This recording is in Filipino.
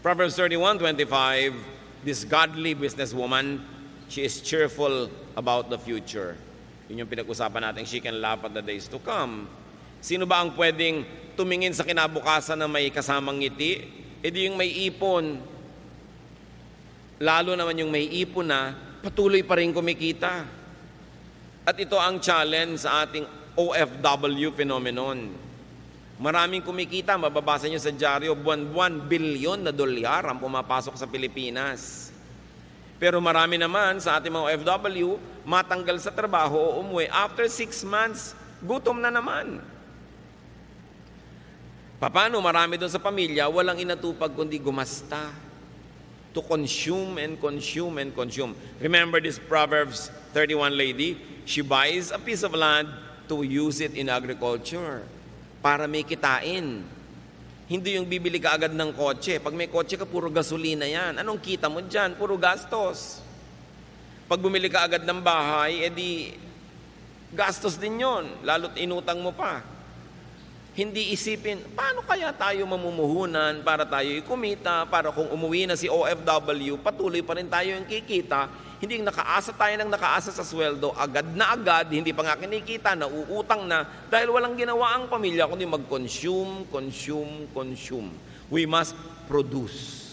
Proverbs 31:25, this godly businesswoman, she is cheerful about the future. Yun yung pinag-usapan natin, she can laugh at the days to come. Sino ba ang pwedeng tumingin sa kinabukasan na may kasamang ngiti? E di yung may ipon. Lalo naman yung may ipon na patuloy pa rin kumikita. At ito ang challenge sa ating OFW phenomenon. Maraming kumikita, mababasa nyo sa dyaryo, buwan-buwan, bilyon na dolyar ang pumapasok sa Pilipinas. Pero marami naman sa ating mga OFW, matanggal sa trabaho o umuwi. After 6 months, gutom na naman. Paano marami doon sa pamilya, walang inatupag kundi gumasta. To consume and consume and consume. Remember this Proverbs 31 lady? She buys a piece of land to use it in agriculture. Para may kitain. Hindi yung bibili ka agad ng kotse. Pag may kotse ka, puro gasolina yan. Anong kita mo dyan? Puro gastos. Pag bumili ka agad ng bahay, edi gastos din yon. Lalo't inutang mo pa. Hindi isipin, paano kaya tayo mamumuhunan para tayo kumita, para kung umuwi na si OFW, patuloy pa rin tayo yung kikita. Hindi yung nakaasa tayo ng nakaasa sa sweldo, agad na agad, hindi pa nga kinikita, nauutang na, dahil walang ginawa ang pamilya kundi mag-consume, consume, consume. We must produce.